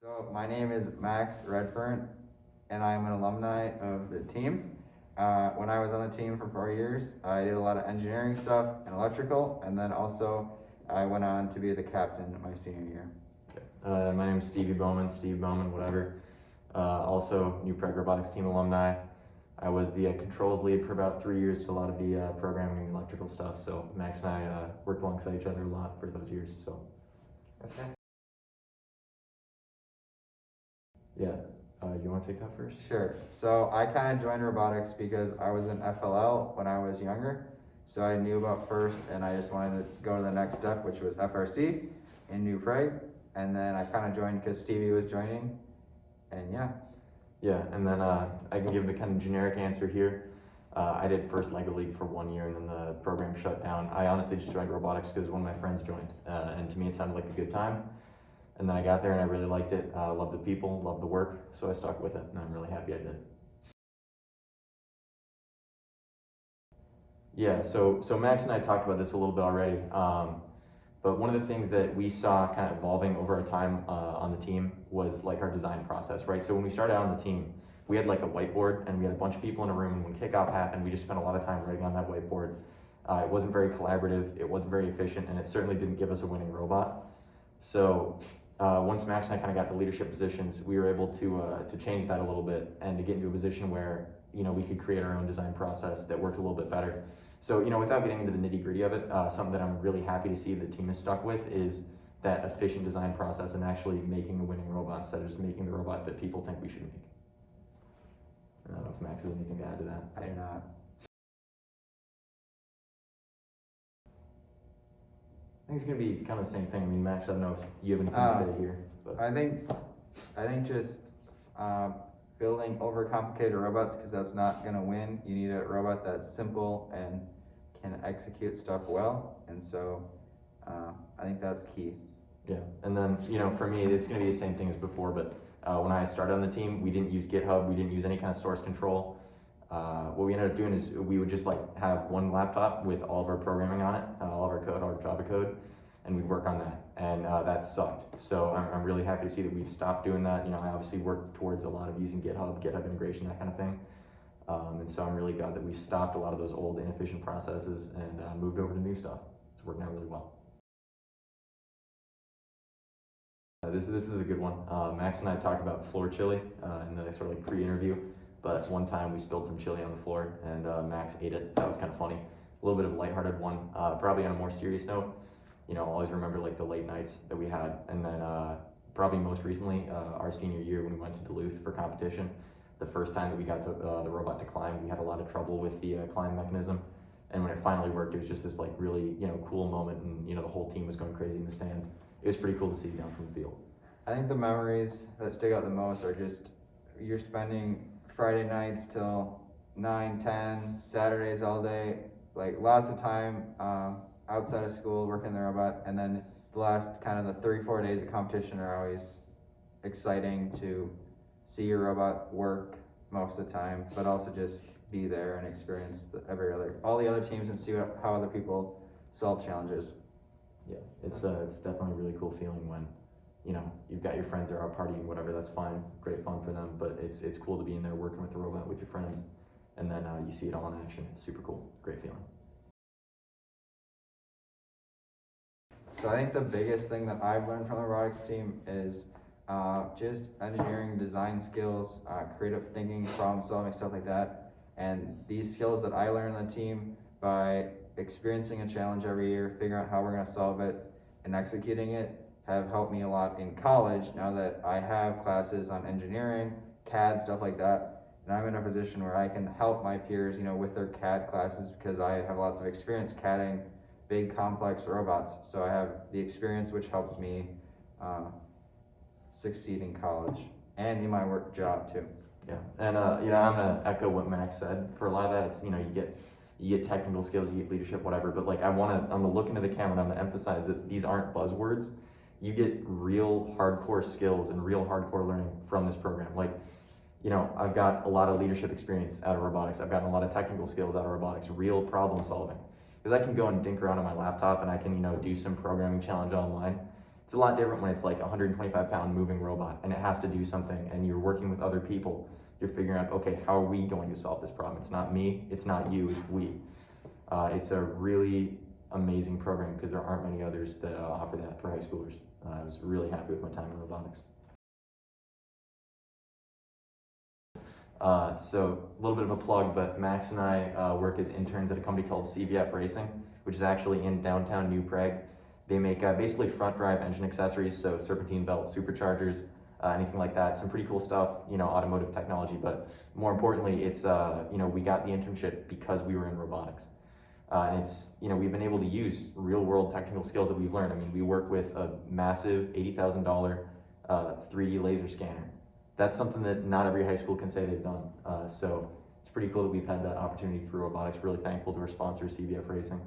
So my name is Max Redfearn, and I'm an alumni of the team. When I was on the team for 4 years, I did a lot of engineering stuff and electrical, and then also I went on to be the captain my senior year. My name is Stevie Bowman, Steve Bowman, whatever. Also, New Prague Robotics Team alumni. I was the controls lead for about 3 years, did a lot of the programming and electrical stuff. So Max and I worked alongside each other a lot for those years. So, Okay. yeah. You want to take that first? Sure. So I kind of joined robotics because I was in FLL when I was younger. So I knew about FIRST, and I just wanted to go to the next step, which was FRC in New Prague. And then I kind of joined because Stevie was joining, and yeah. Yeah, and then I can give the kind of generic answer here. I did first LEGO League for 1 year, and then the program shut down. I honestly just joined robotics because one of my friends joined, and to me it sounded like a good time. And then I got there and I really liked it. Loved the people, loved the work, so I stuck with it, and I'm really happy I did. Yeah, so Max and I talked about this a little bit already. But one of the things that we saw kind of evolving over our time on the team was like our design process, right? So when we started out on the team, we had like a whiteboard and we had a bunch of people in a room, and when kickoff happened, we just spent a lot of time writing on that whiteboard. It wasn't very collaborative, it wasn't very efficient, and it certainly didn't give us a winning robot. So once Max and I kind of got the leadership positions, we were able to change that a little bit and to get into a position where, you know, we could create our own design process that worked a little bit better. So, you know, without getting into the nitty gritty of it, something that I'm really happy to see the team is stuck with is that efficient design process and actually making a winning robot instead of just making the robot that people think we should make. I don't know if Max has anything to add to that. I do not. I think it's gonna be kind of the same thing. I mean, Max, I don't know if you have anything to say here, but I think just building overcomplicated robots, because that's not gonna win. You need a robot that's simple and can execute stuff well, and so I think that's key. yeah, and then, you know, for me, it's going to be the same thing as before, but when I started on the team, we didn't use GitHub, we didn't use any kind of source control. What we ended up doing is we would just like have one laptop with all of our programming on it, all of our code, all our Java code, and we'd work on that, and that sucked. So I'm really happy to see that we've stopped doing that. You know, I obviously work towards a lot of using GitHub integration, that kind of thing. And so I'm really glad that we stopped a lot of those old inefficient processes and moved over to new stuff. It's working out really well. This is a good one. Max and I talked about floor chili in the sort of like pre-interview, but one time we spilled some chili on the floor and Max ate it. That was kind of funny. A little bit of a lighthearted one. Probably on a more serious note, you know, I'll always remember like the late nights that we had, and then probably most recently our senior year when we went to Duluth for competition. The first time that we got the robot to climb, we had a lot of trouble with the climb mechanism, and when it finally worked, it was just this like really, you know, cool moment, and you know the whole team was going crazy in the stands. It was pretty cool to see down from the field. I think the memories that stick out the most are just you're spending Friday nights till 9, 10, Saturdays all day, like lots of time outside of school working the robot, and then the last kind of the 3-4 days of competition are always exciting to see your robot work most of the time, but also just be there and experience all the other teams and see how other people solve challenges. Yeah, it's definitely a really cool feeling when, you know, you've got your friends that are out partying, whatever, that's fine, great fun for them, but it's cool to be in there working with the robot with your friends, and then you see it all in action. It's super cool, great feeling. So I think the biggest thing that I've learned from the robotics team is just engineering, design skills, creative thinking, problem solving, stuff like that. And these skills that I learned on the team by experiencing a challenge every year, figuring out how we're going to solve it, and executing it have helped me a lot in college now that I have classes on engineering, CAD, stuff like that. And I'm in a position where I can help my peers, you know, with their CAD classes because I have lots of experience CADing big complex robots. So I have the experience which helps me succeed in college and in my work job too. Yeah, and you know, I'm gonna echo what Max said. For a lot of that, it's, you know, you get technical skills, you get leadership, whatever. But like, I'm gonna look into the camera and I'm gonna emphasize that these aren't buzzwords. You get real hardcore skills and real hardcore learning from this program. Like, you know, I've got a lot of leadership experience out of robotics. I've gotten a lot of technical skills out of robotics, real problem solving. Because I can go and dink around on my laptop and I can, you know, do some programming challenge online. It's a lot different when it's like a 125-pound moving robot and it has to do something and you're working with other people. You're figuring out, okay, how are we going to solve this problem? It's not me, it's not you, it's we. It's a really amazing program because there aren't many others that offer that for high schoolers. I was really happy with my time in robotics. So a little bit of a plug, but Max and I work as interns at a company called CVF Racing, which is actually in downtown New Prague. They make basically front drive engine accessories, so serpentine belts, superchargers, anything like that. Some pretty cool stuff, automotive technology, but more importantly, it's, we got the internship because we were in robotics. And it's, we've been able to use real world technical skills that we've learned. I mean, we work with a massive $80,000 3D laser scanner. That's something that not every high school can say they've done. So it's pretty cool that we've had that opportunity through robotics. Really thankful to our sponsor, CVF Racing.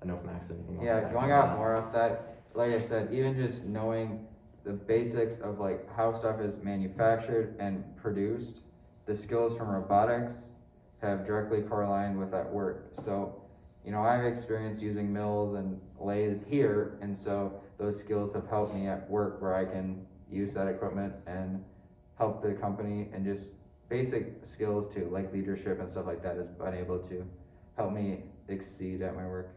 I don't know if Max has anything else to Yeah, say going about off more of that, like I said, even just knowing the basics of like how stuff is manufactured and produced, the skills from robotics have directly correlated with that work. So, I have experience using mills and lathes here, and so those skills have helped me at work where I can use that equipment and help the company, and just basic skills too, like leadership and stuff like that, has been able to help me exceed at my work.